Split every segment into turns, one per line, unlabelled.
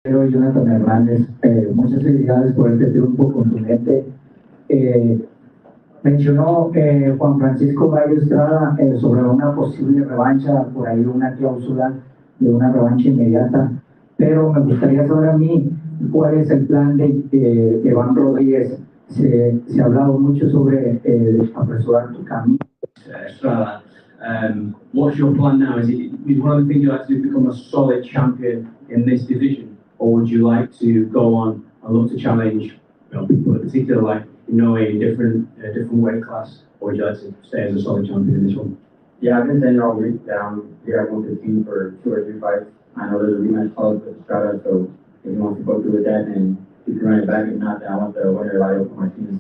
Jonathan Hernández, muchas felicidades por este triunfo contundente. Mencionó Juan Francisco Gallo Estrada sobre una posible revancha, por ahí una cláusula de una revancha inmediata, pero me gustaría saber a mí cuál es el plan de Iván Rodríguez. Se ha hablado mucho sobre apresurar tu camino.
Estrada, what's your plan now? Is one of the things you like to do become a solid champion in this division, or would you like to go on and look to challenge people in particular, like a different weight class, or would you like to stay as a solid champion in this one?
Yeah, I've been saying all week that I'm here at 115 for 2 or 3 fights. I know there's a rematch clause with Estrada, so if he wants to go through with that, then he can run it back. If not, then I want the winner, Clagget Martinez.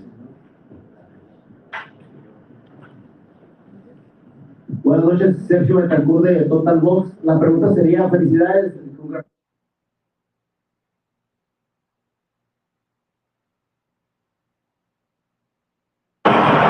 Buenas noches, Sergio Betancourt de Total Box. La pregunta sería, felicidades.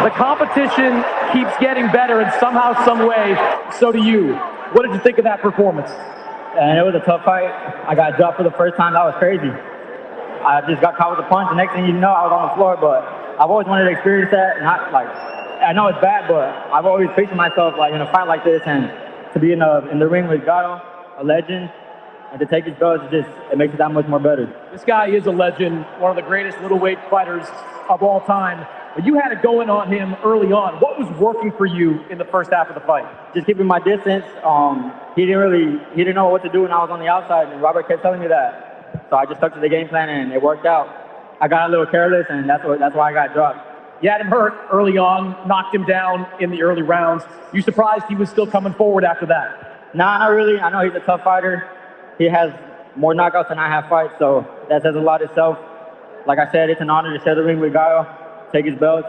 The competition keeps getting better, and somehow, some way, so do you. What did you think of that performance?
And it was a tough fight. I got dropped for the first time. That was crazy. I just got caught with a punch. The next thing you know, I was on the floor. But I've always wanted to experience that. I know it's bad, but I've always pictured myself in a fight like this, and to be in the ring with Gallo, a legend, and to take his belts, it makes it that much more better.
This guy is a legend, one of the greatest middleweight fighters of all time. But you had it going on him early on. What was working for you in the first half of the fight?
Just keeping my distance. He didn't know what to do when I was on the outside, and Robert kept telling me that. So I just stuck to the game plan, and it worked out. I got a little careless, and that's why I got dropped.
You had him hurt early on, knocked him down in the early rounds. You surprised he was still coming forward after that?
Nah, not really. I know he's a tough fighter. He has more knockouts than I have fights, so that says a lot itself. Like I said, it's an honor to share the ring with Gallo, take his belts.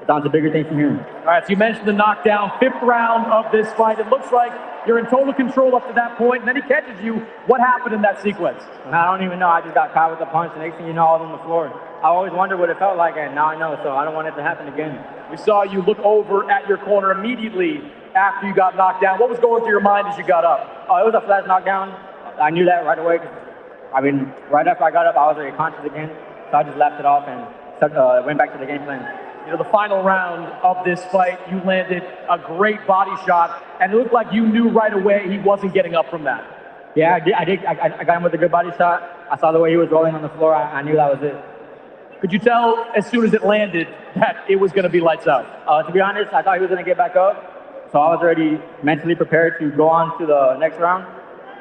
It's on to bigger things from here.
All right, so you mentioned the knockdown, 5th round of this fight. It looks like you're in total control up to that point, and then he catches you. What happened in that sequence?
I don't even know. I just got caught with a punch. The next thing you know, I was on the floor. I always wondered what it felt like, and now I know, so I don't want it to happen again.
We saw you look over at your corner immediately after you got knocked down. What was going through your mind as you got up?
Oh, it was a flash knockdown. I knew that right away. Right after I got up, I was already conscious again, so I just laughed it off and went back to the game plan.
The final round of this fight, you landed a great body shot, and it looked like you knew right away he wasn't getting up from that.
Yeah, I did. I got him with a good body shot. I saw the way he was rolling on the floor. I knew that was it.
Could you tell as soon as it landed that it was going to be lights out?
To be honest, I thought he was going to get back up, so I was already mentally prepared to go on to the next round.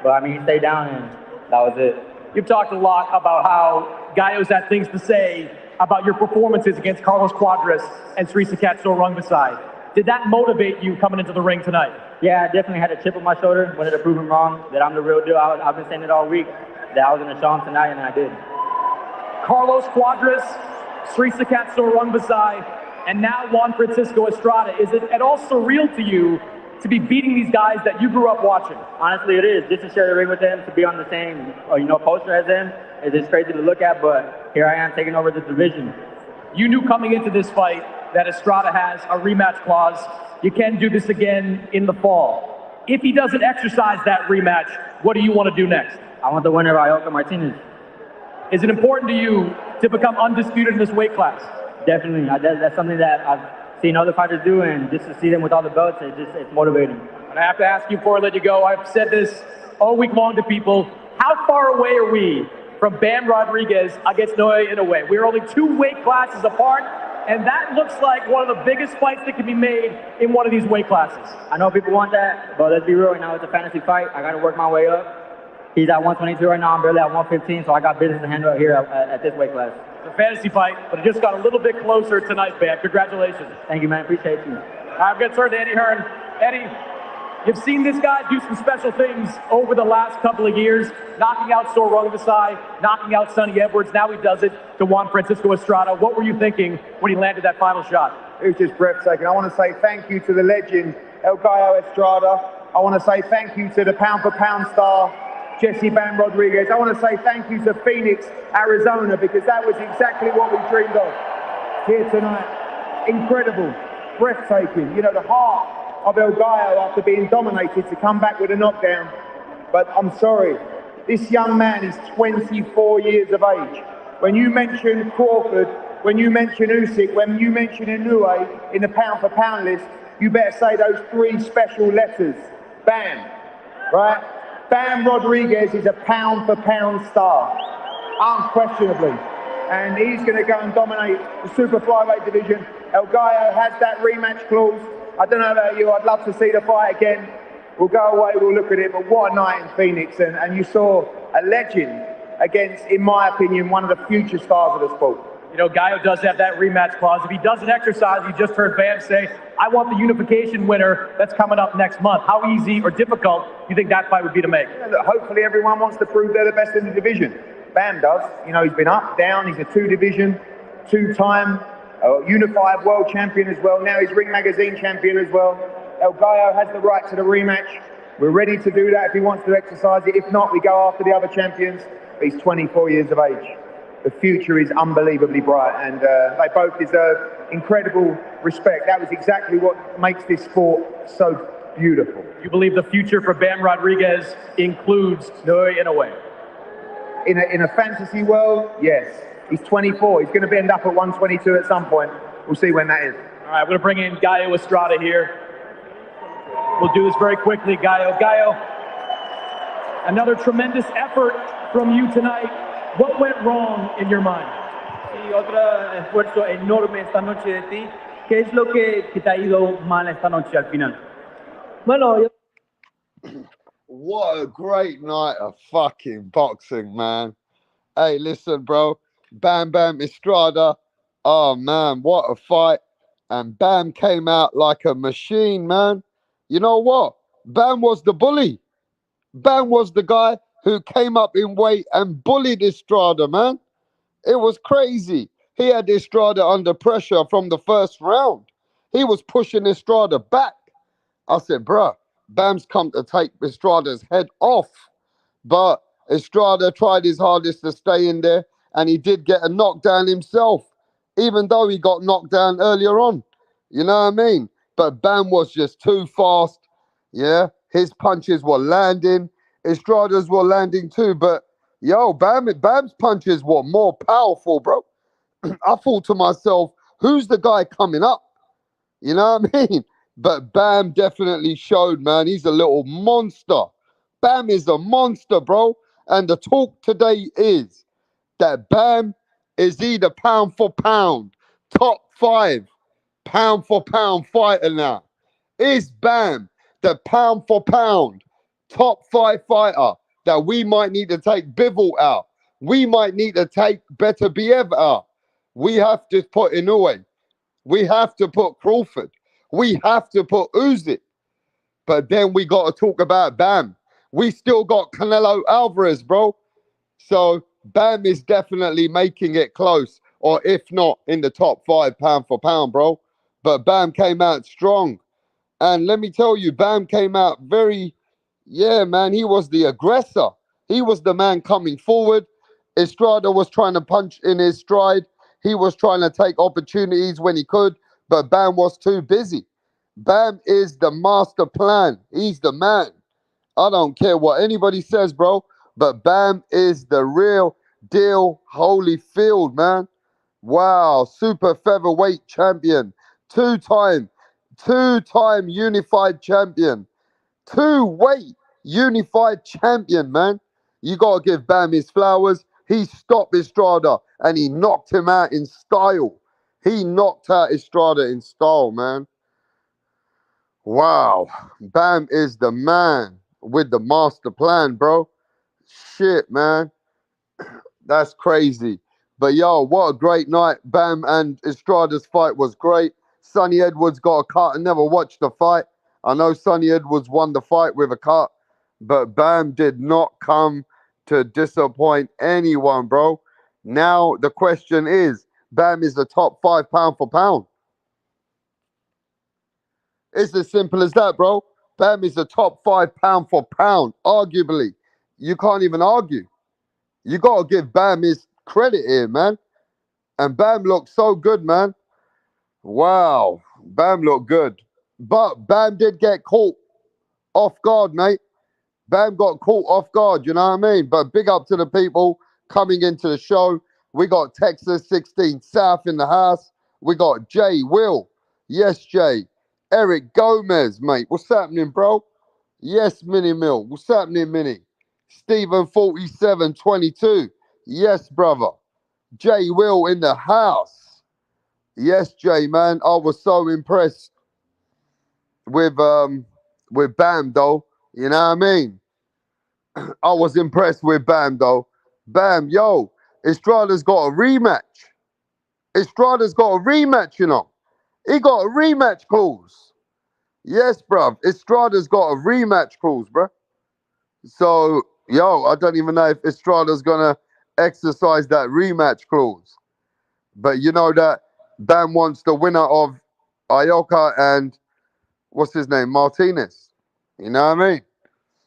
But he stayed down, and that was it.
You've talked a lot about how Gallo's had things to say about your performances against Carlos Cuadras and Sri Sakatso Rungvisai. Did that motivate you coming into the ring tonight?
Yeah, I definitely had a chip on my shoulder. Wanted to prove him wrong, that I'm the real deal. I've been saying it all week, that I was going to show him tonight, and I did.
Carlos Cuadras, Sri Sakatso Rungvisai, and now Juan Francisco Estrada. Is it at all surreal to you to be beating these guys that you grew up watching?
Honestly, it is. Just to share the ring with them, to be on the same poster as them, it's just crazy to look at, but here I am taking over the division.
You knew coming into this fight that Estrada has a rematch clause. You can do this again in the fall. If he doesn't exercise that rematch, what do you want to do next?
I want the winner, Clagget Martinez.
Is it important to you to become undisputed in this weight class?
Definitely. That's something that I've seen other fighters do, and just to see them with all the belts, it's motivating.
And I have to ask you before I let you go, I've said this all week long to people, how far away are we from Bam Rodriguez against Naoya Inoue? We're only 2 weight classes apart, and that looks like one of the biggest fights that can be made in one of these weight classes.
I know people want that, but let's be real right now, it's a fantasy fight. I got to work my way up. He's at 122 right now, I'm barely at 115, so I got business to handle here at this weight class.
It's a fantasy fight, but it just got a little bit closer tonight, Bam. Congratulations.
Thank you, man. Appreciate you.
I'm going to turn to Eddie Hearn. Eddie, you've seen this guy do some special things over the last couple of years, knocking out Sor Rungvisai, knocking out Sonny Edwards. Now he does it to Juan Francisco Estrada. What were you thinking when he landed that final shot?
It was just breathtaking. I want to say thank you to the legend, Gallo Estrada. I want to say thank you to the pound-for-pound star, Jesse Bam Rodriguez. I want to say thank you to Phoenix, Arizona, because that was exactly what we dreamed of here tonight. Incredible, breathtaking. The heart of Gallo after being dominated to come back with a knockdown. But I'm sorry, This young man is 24 years of age. When you mention Crawford, when you mention Usyk, when you mention Inoue in the pound for pound list, you better say those three special letters. Bam, right? Bam Rodriguez is a pound for pound star, unquestionably. And he's going to go and dominate the super flyweight division. El Gallo has that rematch clause. I don't know about you, I'd love to see the fight again. We'll go away, we'll look at it, but what a night in Phoenix. And you saw a legend against, in my opinion, one of the future stars of the sport.
You know, Gallo does have that rematch clause. If he doesn't exercise, you just heard Bam say, I want the unification winner that's coming up next month. How easy or difficult do you think that fight would be to make?
Yeah, look, hopefully everyone wants to prove they're the best in the division. Bam does. You know, he's been up, down, he's a two-division, two-time unified world champion as well. Now he's Ring Magazine champion as well. El Gallo has the right to the rematch. We're ready to do that if he wants to exercise it. If not, we go after the other champions. But he's 24 years of age. The future is unbelievably bright, and they both deserve incredible respect. That was exactly what makes this sport so beautiful.
You believe the future for Bam Rodriguez includes Inoue in a way?
In a fantasy world, yes. He's 24. He's going to end up at 122 at some point. We'll see when that is.
All right, we're going to bring in Gallo Estrada here. We'll do this very quickly, Gallo. Gallo, another tremendous effort from you tonight. What went wrong in your mind?
Sí, otro esfuerzo enorme esta noche de ti. ¿Qué es lo que te ha ido mal esta noche al final?
Bueno, what a great night of fucking boxing, man. Hey, listen, bro. Bam Bam Estrada. Oh, man, what a fight. And Bam came out like a machine, man. You know what? Bam was the bully. Bam was the guy who came up in weight and bullied Estrada, man. It was crazy. He had Estrada under pressure from the first round. He was pushing Estrada back. I said, bruh, Bam's come to take Estrada's head off. But Estrada tried his hardest to stay in there, and he did get a knockdown himself, even though he got knocked down earlier on. You know what I mean? But Bam was just too fast. Yeah, his punches were landing. Estrada's were landing too. But, yo, Bam's punches were more powerful, bro. I thought to myself, who's the guy coming up? You know what I mean? But Bam definitely showed, man. He's a little monster. Bam is a monster, bro. And the talk today is that Bam is either pound for pound, top 5 pound for pound fighter now. Is Bam the pound for pound top 5 fighter that we might need to take Bivol out? We might need to take Better Biev out. We have to put Inoue. We have to put Crawford. We have to put Usyk. But then we got to talk about Bam. We still got Canelo Alvarez, bro. So Bam is definitely making it close, or if not, in the top 5 pound for pound, bro. But Bam came out strong. And let me tell you, Bam came out very, yeah, man, he was the aggressor. He was the man coming forward. Estrada was trying to punch in his stride. He was trying to take opportunities when he could, but Bam was too busy. Bam is the master plan. He's the man. I don't care what anybody says, bro, but Bam is the real deal Holyfield, man. Wow, super featherweight champion, two-time unified champion, 2-weight unified champion, man. You got to give Bam his flowers. He stopped Estrada and he knocked him out in style. He knocked out Estrada in style, man. Wow. Bam is the man with the master plan, bro. Shit, man. That's crazy. But yo, what a great night. Bam and Estrada's fight was great. Sonny Edwards got a cut. I never watched the fight. I know Sonny Edwards won the fight with a cut, but Bam did not come to disappoint anyone, bro. Now the question is, Bam is the top 5 pound for pound. It's as simple as that, bro. Bam is the top 5 pound for pound, arguably. You can't even argue. You got to give Bam his credit here, man. And Bam looked so good, man. Wow. Bam looked good. But Bam did get caught off guard, mate. Bam got caught off guard, you know what I mean? But big up to the people coming into the show. We got Texas 16 South in the house. We got Jay Will. Yes, Jay. Eric Gomez, mate. What's happening, bro? Yes, Mini Mill. What's happening, Mini? Stephen 4722. Yes, brother. Jay Will in the house. Yes, Jay, man. I was so impressed with Bam though. You know what I mean? I was impressed with Bam though. Bam, yo, Estrada's got a rematch. Estrada's got a rematch, you know. He got a rematch clause. Yes, bruv. Estrada's got a rematch clause, bruh. So, yo, I don't even know if Estrada's gonna exercise that rematch clause. But you know that Bam wants the winner of Ioka and what's his name? Martinez. You know what I mean?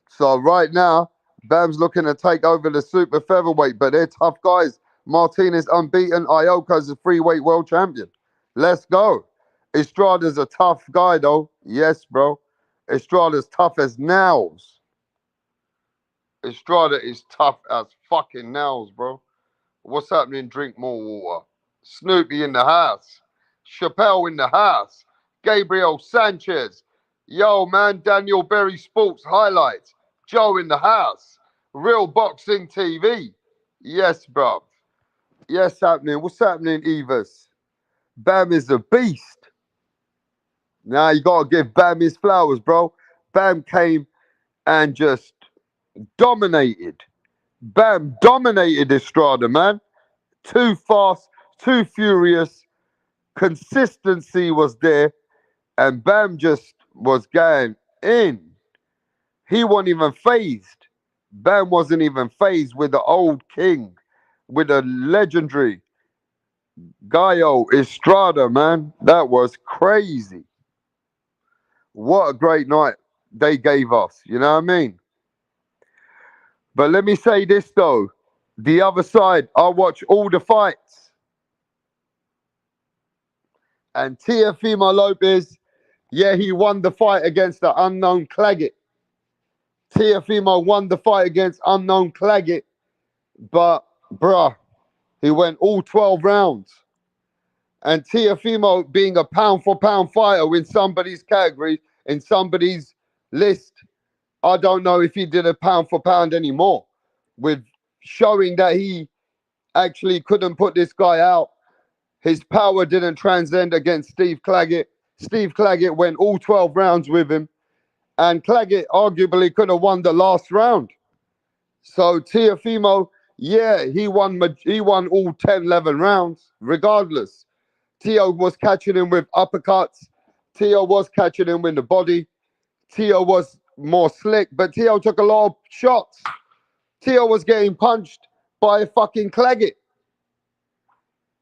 So right now, Bam's looking to take over the super featherweight, but they're tough guys. Martinez unbeaten. Ioka's a freeweight world champion. Let's go. Estrada's a tough guy, though. Yes, bro. Estrada's tough as nails. Estrada is tough as fucking nails, bro. What's happening? Drink more water. Snoopy in the house. Chappelle in the house. Gabriel Sanchez. Yo, man. Daniel Berry Sports Highlights. Joe in the house. Real Boxing TV. Yes, bro. Yes, happening. What's happening, Evas? Bam is a beast. Now you gotta give Bam his flowers, bro. Bam came and just dominated. Bam dominated Estrada, man. Too fast, too furious. Consistency was there, and Bam just was going in. He wasn't even phased. Bam wasn't even phased with the old king, with the legendary Gallo Estrada, man. That was crazy. What a great night they gave us, you know what I mean? But let me say this though. The other side, I watch all the fights. And Teofimo Lopez, yeah, he won the fight against the unknown Clagget. Teofimo won the fight against unknown Clagget, but bruh, he went all 12 rounds. And Teofimo being a pound for pound fighter in somebody's category, in somebody's list, I don't know if he did a pound for pound anymore. With showing that he actually couldn't put this guy out. His power didn't transcend against Steve Clagget. Steve Clagget went all 12 rounds with him. And Clagget arguably could have won the last round. So Teofimo, yeah, he won all 10, 11 rounds, regardless. Teo was catching him with uppercuts. Teo was catching him with the body. Teo was more slick, but Teo took a lot of shots. Teo was getting punched by fucking Clagget.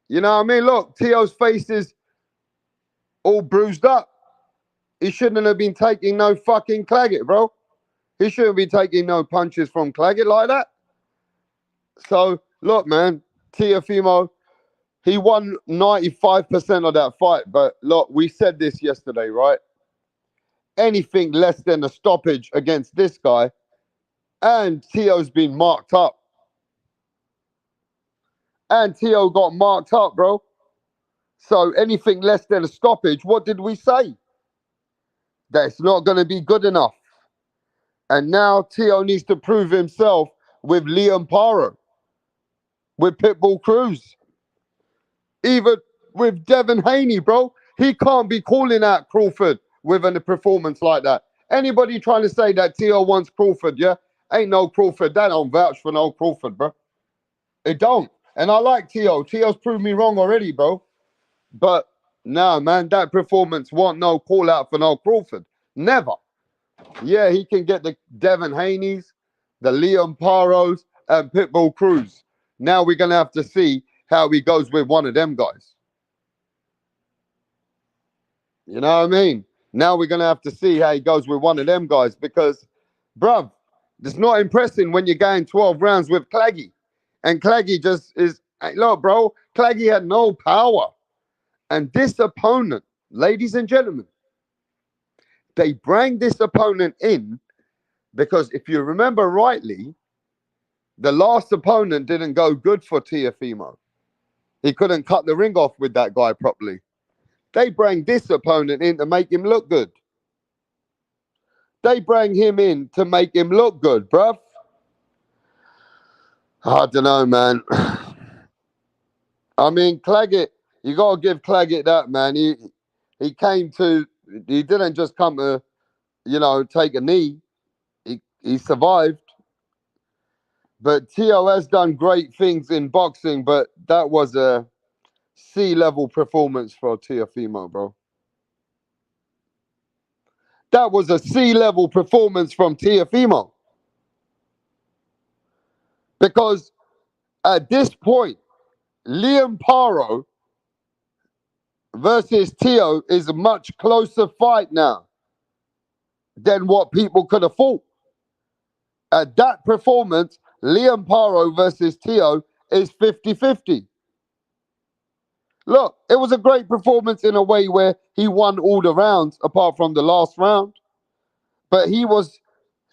You know what I mean? Look, Teo's face is all bruised up. He shouldn't have been taking no fucking Clagget, bro. He shouldn't be taking no punches from Clagget like that. So, look, man, Teofimo, he won 95% of that fight. But, look, we said this yesterday, right? Anything less than a stoppage against this guy, and Teo's been marked up. And Teo got marked up, bro. So anything less than a stoppage, what did we say? That it's not going to be good enough. And now Teo needs to prove himself with Liam Paro, with Pitbull Cruz, even with Devin Haney, bro. He can't be calling out Crawford with a performance like that. Anybody trying to say that Teo wants Crawford, yeah? Ain't no Crawford. That don't vouch for no Crawford, bro. It don't. And I like Teo. Teo's proved me wrong already, bro. But nah, man, that performance want no call out for no Crawford. Never. Yeah, he can get the Devin Haney's, the Liam Paros, and Pitbull Cruz. Now we're going to have to see how he goes with one of them guys. You know what I mean? Now we're going to have to see how he goes with one of them guys because, bruv, it's not impressing when you're going 12 rounds with Claggy. And Claggy just is, look, bro, Claggy had no power. And this opponent, ladies and gentlemen, they bring this opponent in Because if you remember rightly, the last opponent didn't go good for TEOFIMO. He couldn't cut the ring off with that guy properly. They bring this opponent in to make him look good. They bring him in to make him look good, bruv. I don't know, man. I mean, Clagget, you got to give Clagget that, man. He didn't just come to, take a knee. He survived. But Teo has done great things in boxing, but that was a C-level performance for TEOFIMO, bro. That was a C-level performance from TEOFIMO. Because at this point, Liam Paro versus Teo is a much closer fight now than what people could have thought. At that performance, Liam Paro versus Teo is 50-50. Look, it was a great performance in a way where he won all the rounds apart from the last round. But he was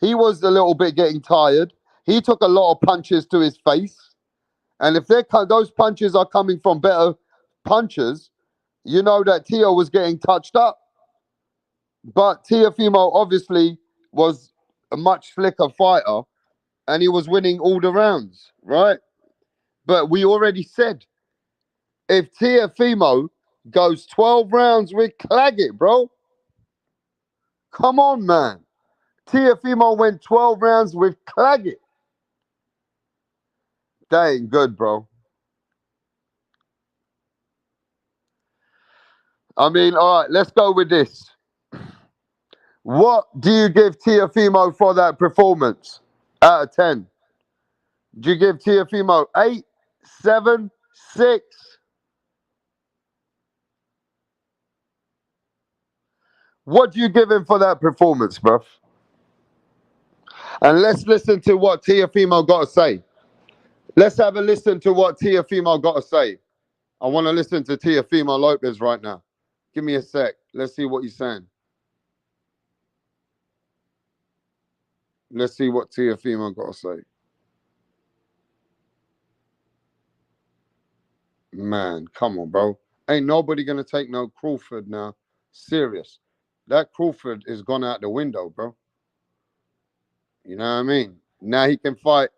a little bit getting tired. He took a lot of punches to his face. And if those punches are coming from better punchers, you know that Teo was getting touched up. But TEOFIMO obviously was a much slicker fighter, and he was winning all the rounds, right? But we already said, if TEOFIMO goes 12 rounds with Clagget, bro, come on, man. TEOFIMO went 12 rounds with Clagget. That ain't good, bro. I mean, all right, let's go with this. What do you give TEOFIMO for that performance out of 10? Do you give TEOFIMO 8, 7, 6? What do you give him for that performance, bro? And let's listen to what TEOFIMO got to say. Let's have a listen to what TEOFIMO got to say. I want to listen to TEOFIMO Lopez right now. Give me a sec. Let's see what he's saying. Let's see what TEOFIMO got to say. Man, come on, bro. Ain't nobody going to take no Crawford now. Serious. That Crawford is gone out the window, bro. You know what I mean? Now he can fight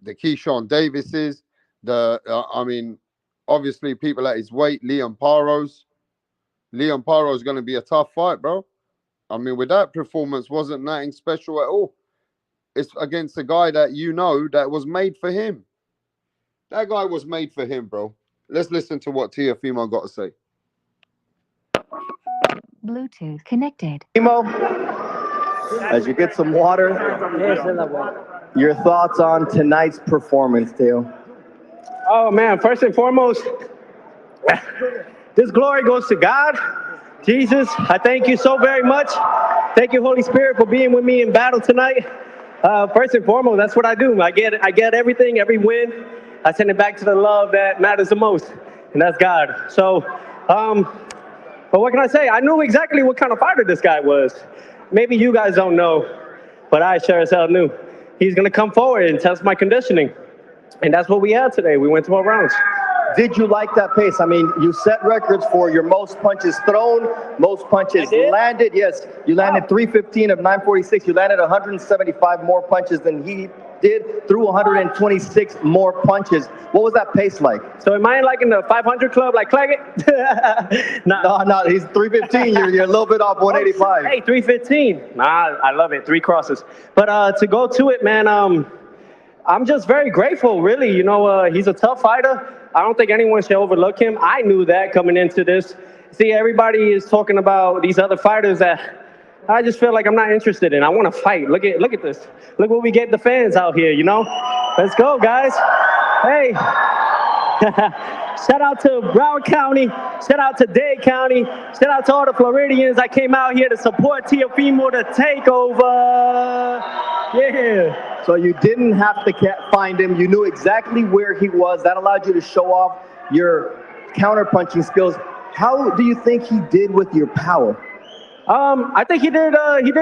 the Keyshawn Davises, obviously people at his weight, Liam Paro's. Liam Paro is going to be a tough fight, bro. I mean, with that performance, wasn't nothing special at all. It's against a guy that that was made for him. That guy was made for him, bro. Let's listen to what TEOFIMO got to say.
Bluetooth connected.
Timo, as you get some water, your thoughts on tonight's performance, Teo?
Oh, man, first and foremost, this glory goes to God. Jesus, I thank you so very much. Thank you, Holy Spirit, for being with me in battle tonight. First and foremost, that's what I do. I get everything, every win. I send it back to the love that matters the most, and that's God. So, but what can I say? I knew exactly what kind of fighter this guy was. Maybe you guys don't know, but I sure as hell knew. He's going to come forward and test my conditioning. And that's what we had today. We went 12 rounds.
Did you like that pace? I mean, you set records for your most punches thrown, most punches landed. Yes, you landed 315 of 946. You landed 175 more punches than he did, threw 126 more punches. What was that pace like?
So am I like in the 500 club like Clagget?
No, he's 315. You're a little bit off 185.
Hey, 315. Nah, I love it. 3 crosses. But to go to it, man, I'm just very grateful, really. He's a tough fighter. I don't think anyone should overlook him. I knew that coming into this. See, everybody is talking about these other fighters that I just feel like I'm not interested in. I want to fight. Look at this. Look what we gave the fans out here, Let's go, guys. Hey. Shout out to Broward County. Shout out to Dade County. Shout out to all the Floridians that came out here to support TEOFIMO to take over. Yeah.
So you didn't have to find him. You knew exactly where he was. That allowed you to show off your counter-punching skills. How do you think he did with your power?
I think he did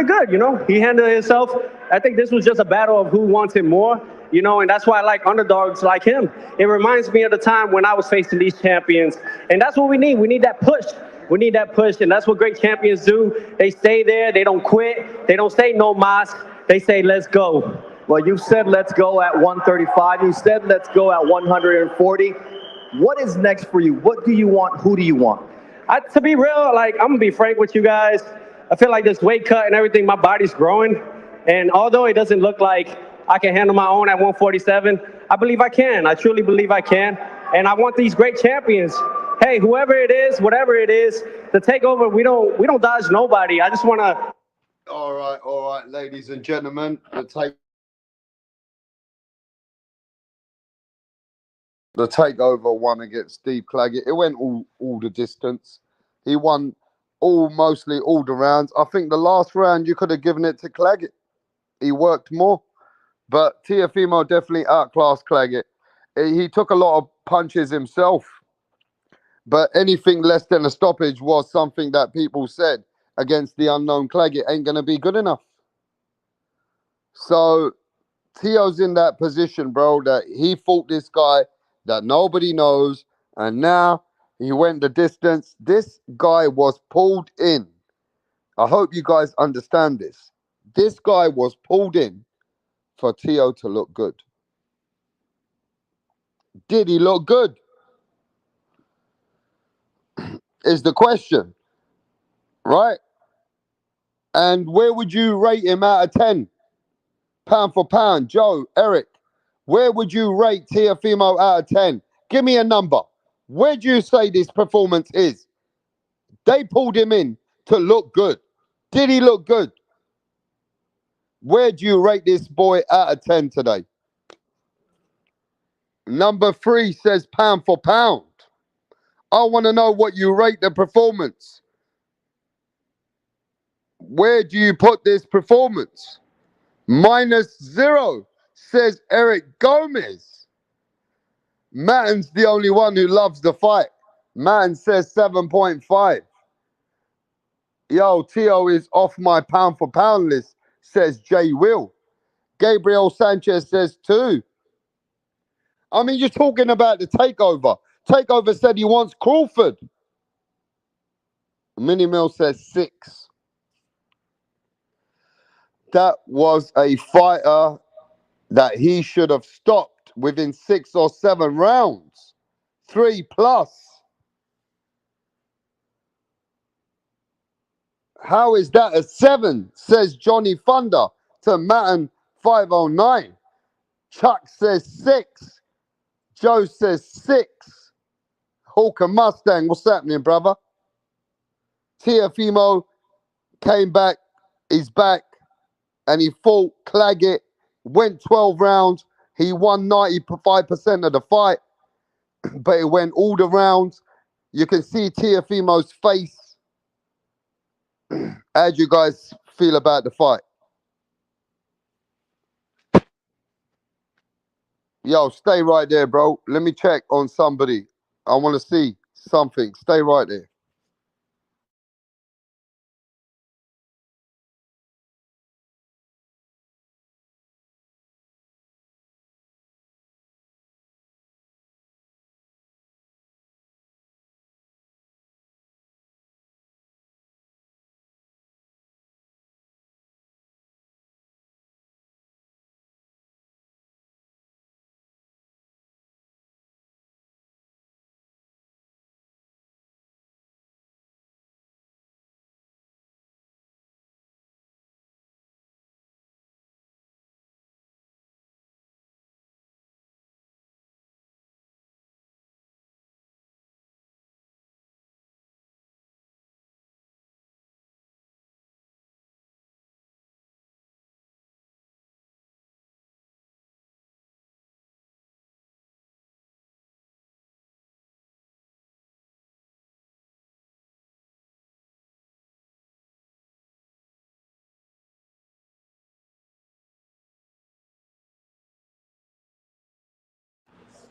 good, you know. He handled himself. I think this was just a battle of who wants it more, you know, and that's why I like underdogs like him. It reminds me of the time when I was facing these champions, and that's what we need. We need that push. We need that push, and that's what great champions do. They stay there. They don't quit. They don't say no mas. They say let's go.
Well, you said let's go at 135. You said let's go at 140. What is next for you? What do you want? Who do you want?
To be real, like, I'm gonna be frank with you guys. I feel like this weight cut and everything, my body's growing. And although it doesn't look like I can handle my own at 147, I believe I can. I truly believe I can. And I want these great champions. Hey, whoever it is, whatever it is, the takeover, we don't dodge nobody. I just wanna.
All right, ladies and gentlemen, the takeover won against Steve Clagget. It went all the distance. He won mostly all the rounds. I think the last round you could have given it to Clagget. He worked more. But TEOFIMO definitely outclassed Clagget. He took a lot of punches himself. But anything less than a stoppage was something that people said against the unknown Clagget ain't going to be good enough. So Tio's in that position, bro, that he fought this guy that nobody knows, and now he went the distance. This guy was pulled in. I hope you guys understand this. This guy was pulled in for Tio to look good. Did he look good? Is the question, right? And where would you rate him out of 10? Pound for pound. Joe, Eric, where would you rate TEOFIMO out of 10? Give me a number. Where do you say this performance is? They pulled him in to look good. Did he look good? Where do you rate this boy out of 10 today? Number 3 says pound for pound. I want to know what you rate the performance. Where do you put this performance? -0 says Eric Gomez. Matten's the only one who loves the fight. Matten says 7.5. Yo, Tio is off my pound for pound list, says Jay Will. Gabriel Sanchez says 2. I mean, you're talking about the takeover. Takeover said he wants Crawford. Mini Mill says 6. That was a fighter that he should have stopped within 6 or 7 rounds. 3+. How is that a 7? Says Johnny Thunder to Matten 509. Chuck says 6. Joe says 6. Hawker Mustang, what's happening, brother? TEOFIMO came back, he's back, and he fought Clagget, went 12 rounds. He won 95% of the fight, but it went all the rounds. You can see TEOFIMO's face. How do you guys feel about the fight? Yo, stay right there, bro. Let me check on somebody. I want to see something. Stay right there.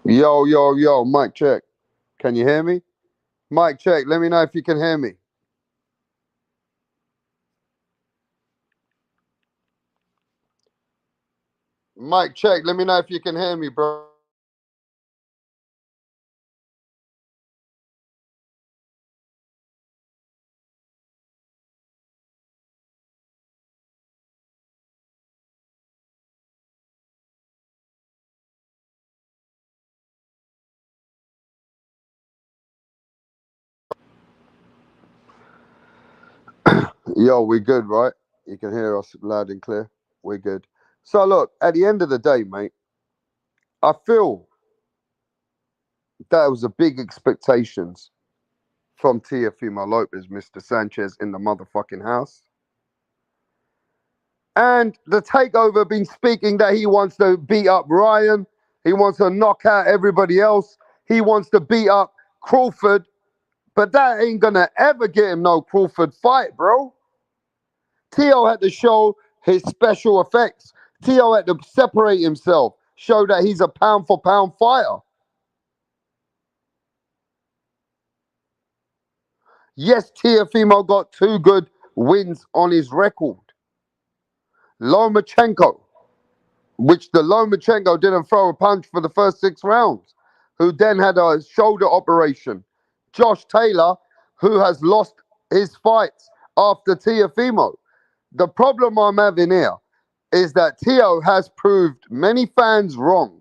Yo, mic check. Can you hear me? Mic check. Let me know if you can hear me. Mic check. Let me know if you can hear me, bro. Yo, we good, right? You can hear us loud and clear. We're good. So look, at the end of the day, mate, I feel that was a big expectations from Teofimo Lopez, Mr. Sanchez in the motherfucking house. And the takeover been speaking that he wants to beat up Ryan. He wants to knock out everybody else. He wants to beat up Crawford. But that ain't gonna ever get him no Crawford fight, bro. Teo had to show his special effects. Teo had to separate himself, show that he's a pound for pound fighter. Yes, Teofimo got 2 good wins on his record. Lomachenko, which the Lomachenko didn't throw a punch for the first 6 rounds, who then had a shoulder operation. Josh Taylor, who has lost his fights after Teofimo. The problem I'm having here is that Teo has proved many fans wrong.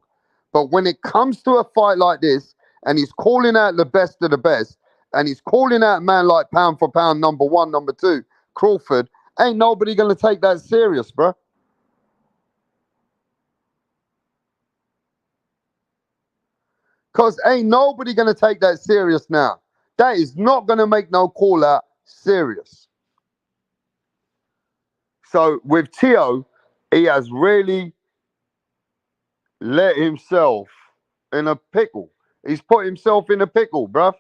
But when it comes to a fight like this, and he's calling out the best of the best, and he's calling out a man like pound for pound, number 1, number 2, Crawford, ain't nobody going to take that serious, bro. Because ain't nobody going to take that serious now. That is not going to make no call out serious. So with Teo, he has really let himself in a pickle. He's put himself in a pickle, bruv.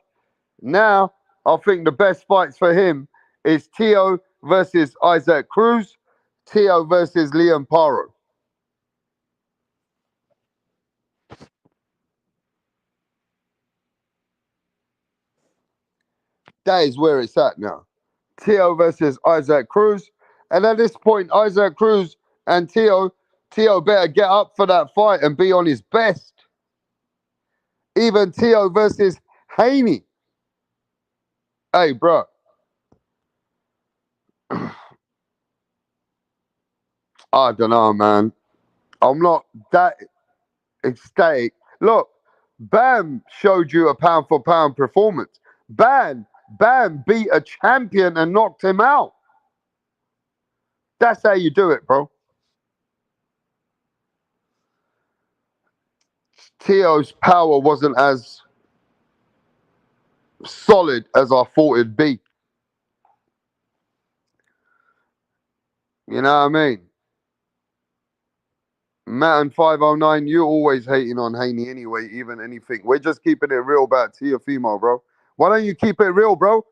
Now, I think the best fights for him is Teo versus Isaac Cruz, Teo versus Liam Paro. That is where it's at now. Teo versus Isaac Cruz. And at this point, Isaac Cruz and Teo better get up for that fight and be on his best. Even Teo versus Haney. Hey, bro. I don't know, man. I'm not that ecstatic. Look, Bam showed you a pound for pound performance. Bam beat a champion and knocked him out. That's how you do it, bro. Teo's power wasn't as solid as I thought it'd be. You know what I mean? Matt and 509, you always hating on Haney anyway, even anything. We're just keeping it real about Teofimo, bro. Why don't you keep it real, bro?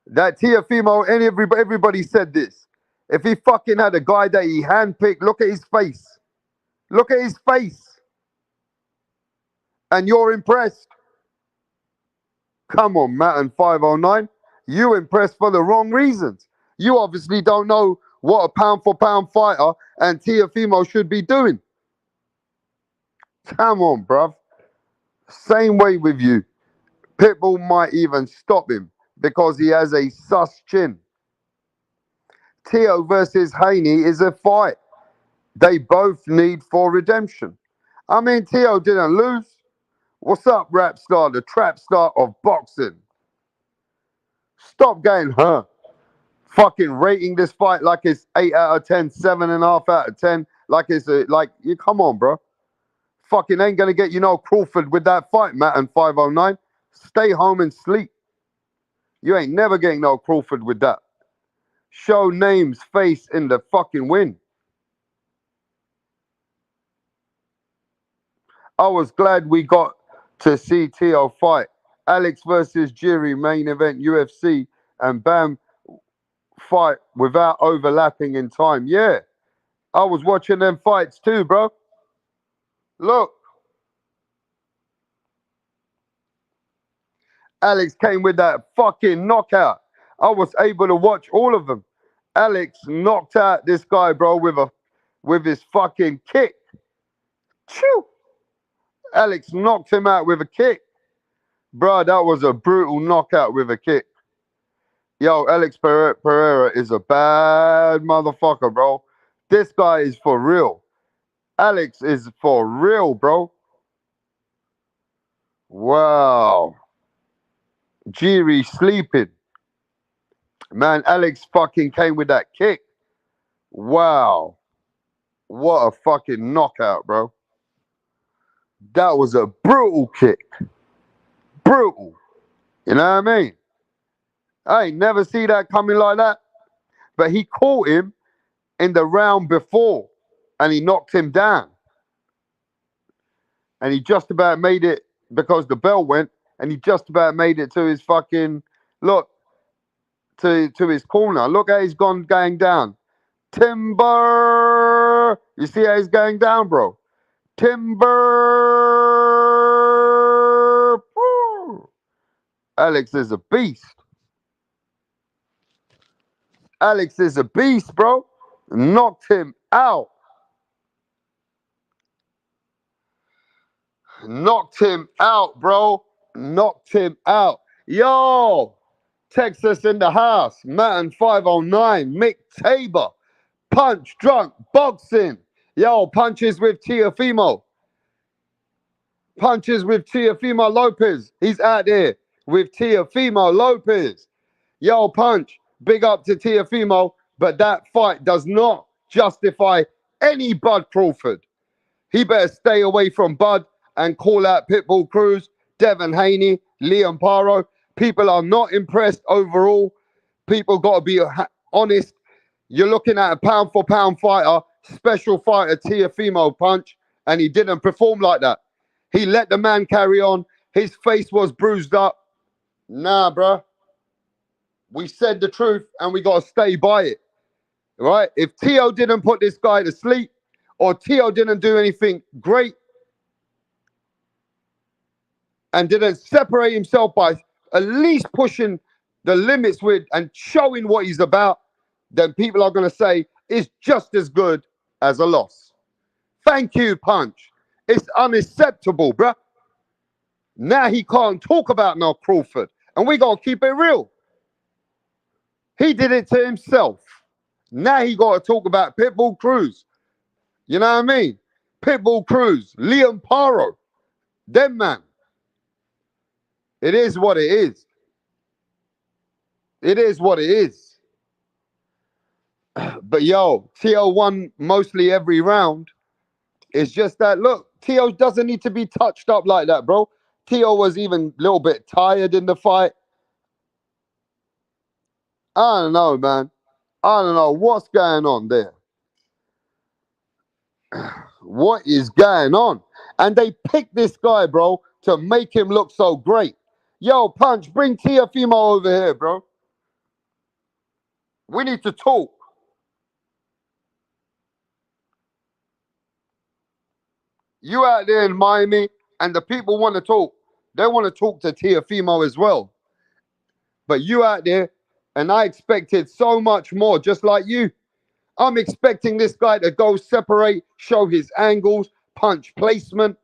That Teofimo, and everybody said this. If he fucking had a guy that he handpicked, look at his face. Look at his face. And you're impressed. Come on, Matt and 509. You impressed for the wrong reasons. You obviously don't know what a pound for pound fighter and Teofimo should be doing. Come on, bruv. Same way with you. Pitbull might even stop him because he has a sus chin. Teo versus Haney is a fight they both need for redemption. I mean, Teo didn't lose. What's up, rap star, the trap star of boxing? Stop getting hurt. Fucking rating this fight like it's 8 out of 10, 7.5 out of 10. Like it's you come on, bro. Fucking ain't gonna get you no Crawford with that fight, Matt and 509. Stay home and sleep. You ain't never getting no Crawford with that. Show names, face in the fucking win. I was glad we got to see Teo fight. Alex versus Jiri, main event UFC, and Bam fight without overlapping in time. Yeah, I was watching them fights too, bro. Look. Alex came with that fucking knockout. I was able to watch all of them. Alex knocked out this guy, bro, with his fucking kick. Chew. Alex knocked him out with a kick. Bro, that was a brutal knockout with a kick. Yo, Alex Pereira is a bad motherfucker, bro. This guy is for real. Alex is for real, bro. Wow. Jiri sleeping. Man, Alex fucking came with that kick. Wow. What a fucking knockout, bro. That was a brutal kick. Brutal. You know what I mean? I ain't never see that coming like that. But he caught him in the round before and he knocked him down. And he just about made it because the bell went and he just about made it to his fucking, look, to his corner. Look how he's going down. Timber! You see how he's going down, bro? Timber! Woo! Alex is a beast. Alex is a beast, bro. Knocked him out. Knocked him out, bro. Knocked him out. Yo! Texas in the house. Matin 509. Mick Tabor. Punch Drunk Boxing. Yo, punches with TEOFIMO. Punches with TEOFIMO Lopez. He's out there with TEOFIMO Lopez. Yo, Punch. Big up to TEOFIMO. But that fight does not justify any Bud Crawford. He better stay away from Bud and call out Pitbull Cruz, Devin Haney, Liam Paro. People are not impressed overall. People got to be honest. You're looking at a pound-for-pound fighter, special fighter, TEOFIMO Punch, and he didn't perform like that. He let the man carry on. His face was bruised up. Nah, bruh. We said the truth, and we got to stay by it. Right? If Teo didn't put this guy to sleep, or Teo didn't do anything great, and didn't separate himself by at least pushing the limits with and showing what he's about, then people are going to say it's just as good as a loss. Thank you, Punch. It's unacceptable, bruh. Now he can't talk about no Crawford, and we got to keep it real. He did it to himself. Now he got to talk about Pitbull Cruz. You know what I mean? Pitbull Cruz, Liam Paro, them man. It is what it is. It is what it is. But yo, Teo won mostly every round. It's just that, look, Teo doesn't need to be touched up like that, bro. Teo was even a little bit tired in the fight. I don't know, man. I don't know what's going on there. What is going on? And they picked this guy, bro, to make him look so great. Yo, Punch, bring TEOFIMO over here, bro. We need to talk. You out there in Miami, and the people want to talk. They want to talk to TEOFIMO as well. But you out there, and I expected so much more, just like you. I'm expecting this guy to go separate, show his angles, punch placement,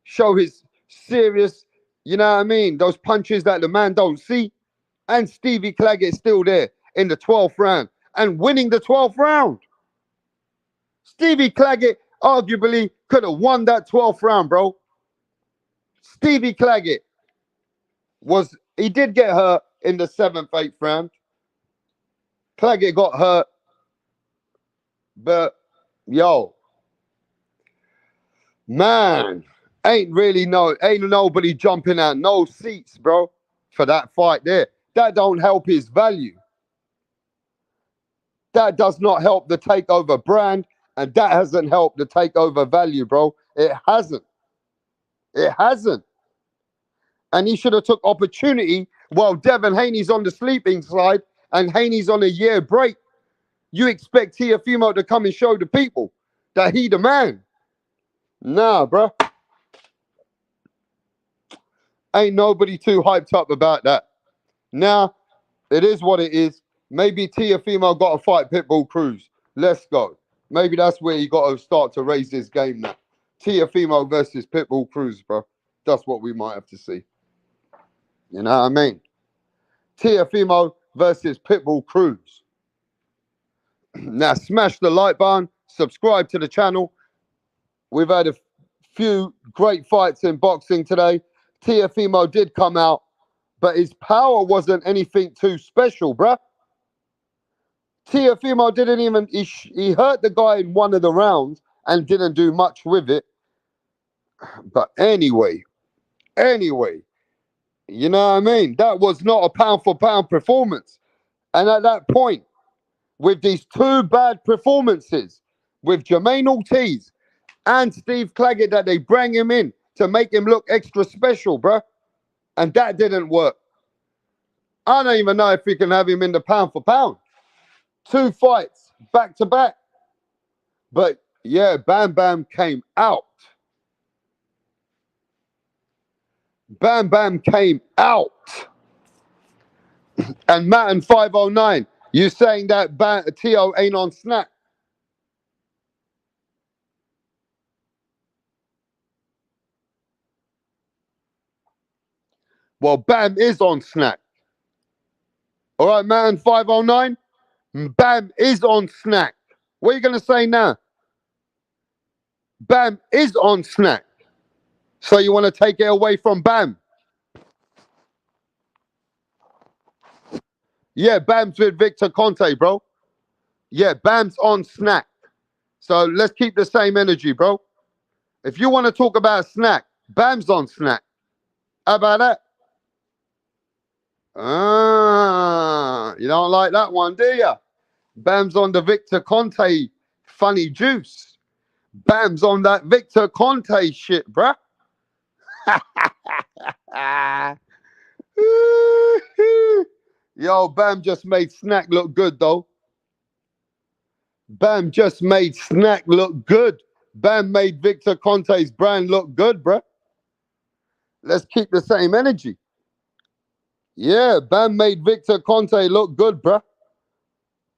show his serious, you know what I mean? Those punches that the man don't see. And Stevie Clagget still there in the 12th round and winning the 12th round. Stevie Clagget arguably could have won that 12th round, bro. Stevie Clagget he did get hurt in the 7th, 8th round. Clagget got hurt. But, yo, man, ain't nobody jumping out no seats, bro, for that fight there. That don't help his value. That does not help the takeover brand, and that hasn't helped the takeover value, bro. It hasn't. It hasn't. And he should have took opportunity while Devin Haney's on the sleeping side and Haney's on a year break. You expect TEOFIMO to come and show the people that he the man. Nah, bro. Ain't nobody too hyped up about that. Nah, it is what it is. Maybe TEOFIMO got to fight Pitbull Cruz. Let's go. Maybe that's where he got to start to raise his game now. Teofimo versus Pitbull Cruz, bro. That's what we might have to see. You know what I mean? Teofimo versus Pitbull Cruz. Now, smash the like button, subscribe to the channel. We've had a few great fights in boxing today. Teofimo did come out, but his power wasn't anything too special, bruh. Teofimo didn't even, he hurt the guy in one of the rounds and didn't do much with it. But anyway, you know what I mean? That was not a pound for pound performance. And at that point, with these two bad performances, with Jermaine Ortiz and Steve Clagget, that they bring him in to make him look extra special, bruh. And that didn't work. I don't even know if we can have him in the pound for pound. 2 fights back to back. But yeah, Bam Bam came out. Bam Bam came out. And Matt and 509, you saying that Teo ain't on snack? Well, Bam is on snack. All right, Matt and 509, Bam is on snack. What are you going to say now? Bam is on snack. So you want to take it away from Bam? Yeah, Bam's with Victor Conte, bro. Yeah, Bam's on snack. So let's keep the same energy, bro. If you want to talk about snack, Bam's on snack. How about that? You don't like that one, do you? Bam's on the Victor Conte funny juice. Bam's on that Victor Conte shit, bruh. Yo, Bam just made snack look good, though. Bam just made snack look good. Bam made Victor Conte's brand look good, bruh. Let's keep the same energy. Yeah, Bam made Victor Conte look good, bruh.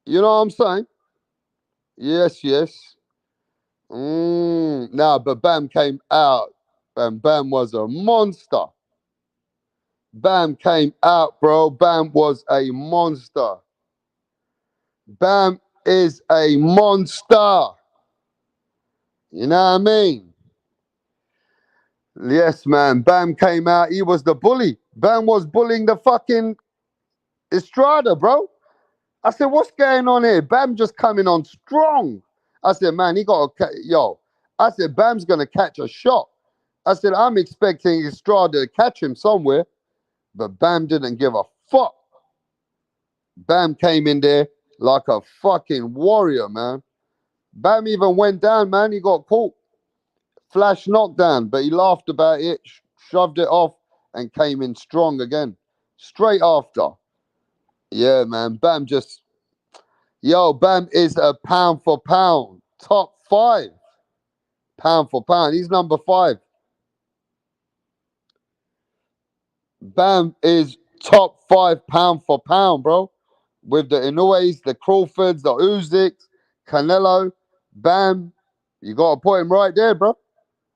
You know what I'm saying? Yes. Nah, but Bam came out, and Bam was a monster. Bam came out, bro. Bam was a monster. Bam is a monster. You know what I mean? Yes, man. Bam came out. He was the bully. Bam was bullying the fucking Estrada, bro. I said, what's going on here? Bam just coming on strong. I said, man, he got a... I said, Bam's going to catch a shot. I said, I'm expecting Estrada to catch him somewhere. But Bam didn't give a fuck. Bam came in there like a fucking warrior, man. Bam even went down, man. He got caught. Flash knockdown, but he laughed about it, shoved it off, and came in strong again. Straight after. Yeah, man. Bam just... Yo, Bam is a pound for pound. Top 5. Pound for pound. He's number 5. Bam is top 5 pound for pound, bro. With the Inoues, the Crawfords, the Usyks, Canelo, Bam. You got to put him right there, bro.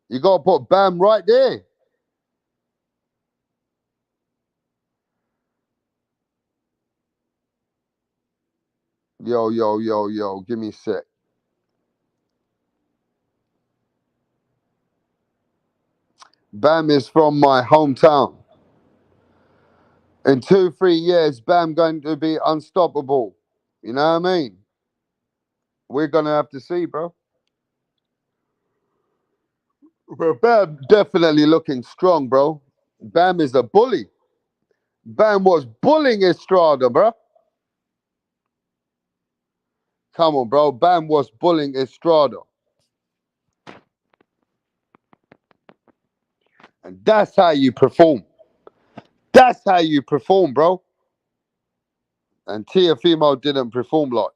You got to put Bam right there. Yo. Give me a sec. Bam is from my hometown. In 2-3 years, Bam going to be unstoppable. You know what I mean? We're going to have to see, bro. Well, Bam definitely looking strong, bro. Bam is a bully. Bam was bullying Estrada, bro. Come on, bro. Bam was bullying Estrada. And that's how you perform. That's how you perform, bro. And Teofimo didn't perform like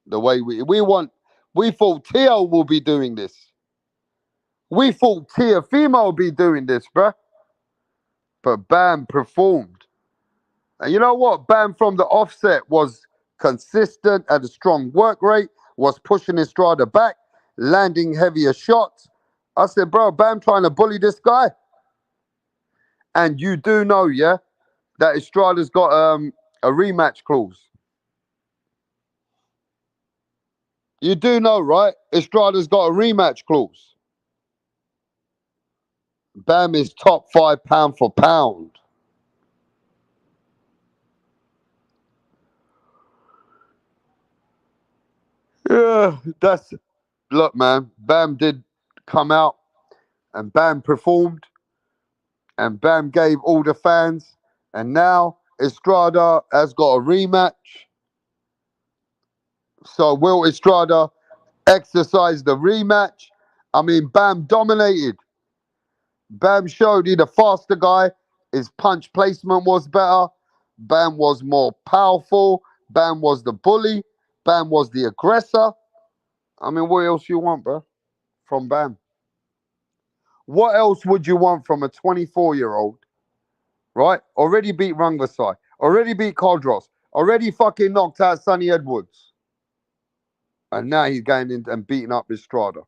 the way we thought Teo will be doing this. We thought Teofimo will be doing this, bro. But Bam performed. And you know what? Bam from the offset was consistent, had a strong work rate, was pushing Estrada back, landing heavier shots. I said, bro, Bam trying to bully this guy. And you do know, yeah, that Estrada's got a rematch clause. You do know, right? Estrada's got a rematch clause. Bam is top 5 pound for pound. Yeah, look, man. Bam did come out and Bam performed and Bam gave all the fans. And now Estrada has got a rematch. So will Estrada exercise the rematch? I mean, Bam dominated. Bam showed he the faster guy. His punch placement was better. Bam was more powerful. Bam was the bully. Bam was the aggressor. I mean, what else you want, bro, from Bam? What else would you want from a 24-year-old, right? Already beat Rungvisai. Already beat Codros. Already fucking knocked out Sonny Edwards. And now he's going in and beating up Estrada.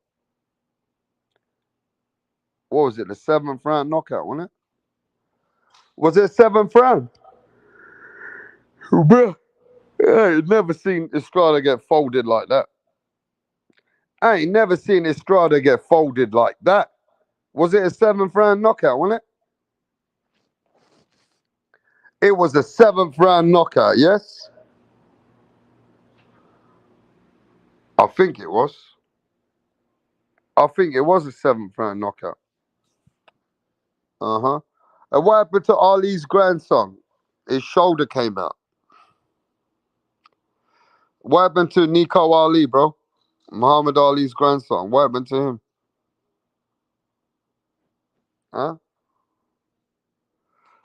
What was it? The 7th round knockout, wasn't it? Was it 7th round? Bro, I ain't never seen Estrada get folded like that. I ain't never seen Estrada get folded like that. Was it a 7th round knockout, wasn't it? It was a 7th round knockout, yes? I think it was. I think it was a 7th round knockout. Uh-huh. And what happened to Ali's grandson? His shoulder came out. What happened to Nico Ali, bro? Muhammad Ali's grandson. What happened to him? Huh?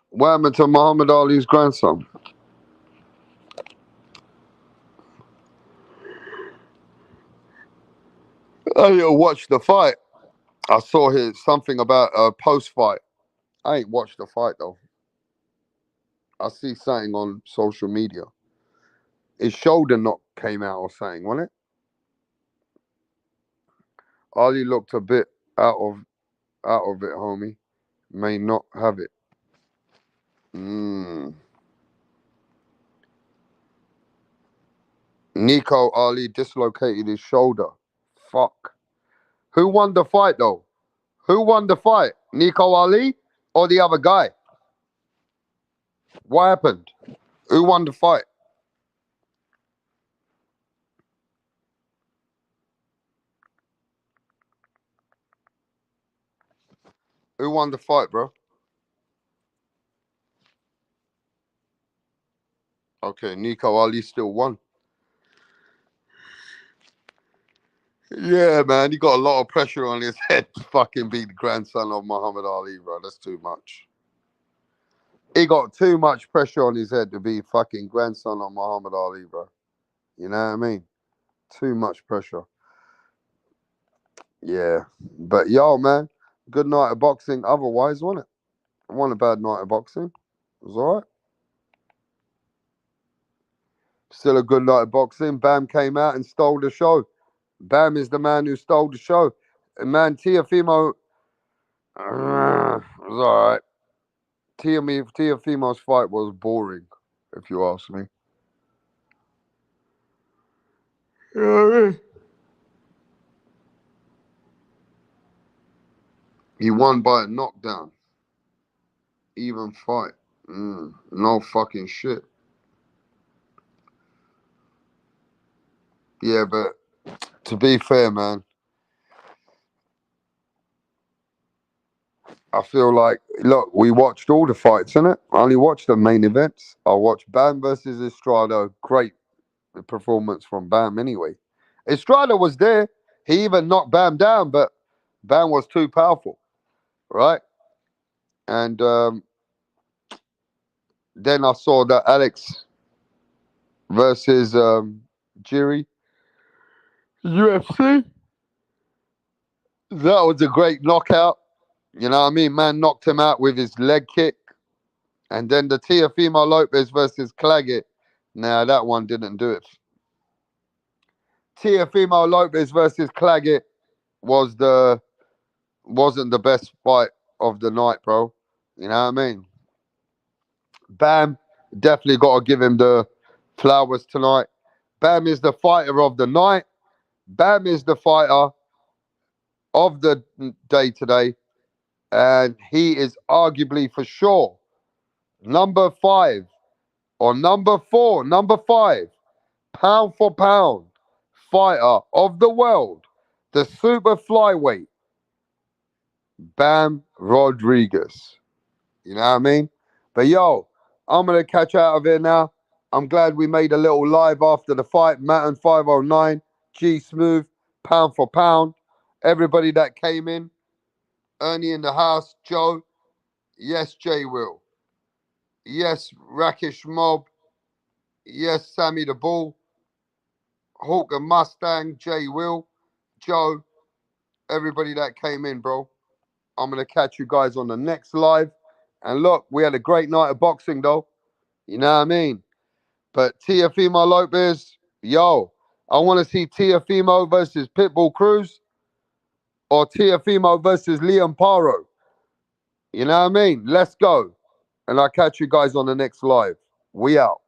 What happened to Muhammad Ali's grandson? I didn't watch the fight. I saw here something about a post-fight. I ain't watched the fight, though. I see something on social media. His shoulder knock came out or something, wasn't it? Ali looked a bit out of it, homie. May not have it. Nico Ali dislocated his shoulder. Fuck. Who won the fight, though? Who won the fight? Nico Ali or the other guy? What happened? Who won the fight? Who won the fight, bro? Okay, Nico Ali still won. Yeah, man, he got a lot of pressure on his head to fucking beat the grandson of Muhammad Ali, bro. That's too much. He got too much pressure on his head to be fucking grandson of Muhammad Ali, bro. You know what I mean? Too much pressure. Yeah. But yo, man, good night of boxing otherwise, wasn't it? It wasn't a bad night of boxing. It was all right. Still a good night of boxing. Bam came out and stole the show. Bam is the man who stole the show. And man, TEOFIMO was all right. TEOFIMO's fight was boring, if you ask me. You know what I mean? He won by a knockdown. Even fight. No fucking shit. Yeah, but to be fair, man, I feel like, look, we watched all the fights, innit? I only watched the main events. I watched Bam versus Estrada. Great performance from Bam anyway. Estrada was there. He even knocked Bam down, but Bam was too powerful, right? And then I saw that Alex versus Jiri UFC. That was a great knockout. You know what I mean? Man knocked him out with his leg kick. And then the Teofimo Lopez versus Clagget. Nah, that one didn't do it. Teofimo Lopez versus Clagget was the wasn't the best fight of the night, bro. You know what I mean? Bam, definitely got to give him the flowers tonight. Bam is the fighter of the night. Bam is the fighter of the day today. And he is arguably for sure number 5 or number 4, number 5, pound for pound fighter of the world, the super flyweight, Bam Rodriguez. You know what I mean? But yo, I'm going to catch out of here now. I'm glad we made a little live after the fight. Matten 509, G Smooth, pound for pound. Everybody that came in, Ernie in the house, Joe, yes, J Will, yes, Rakish Mob, yes, Sammy the Bull, Hawk and Mustang, J Will, Joe, everybody that came in, bro. I'm going to catch you guys on the next live. And look, we had a great night of boxing, though. You know what I mean? But Teofimo Lopez, yo, I want to see Teofimo versus Pitbull Cruz or Teofimo versus Liam Paro. You know what I mean? Let's go. And I'll catch you guys on the next live. We out.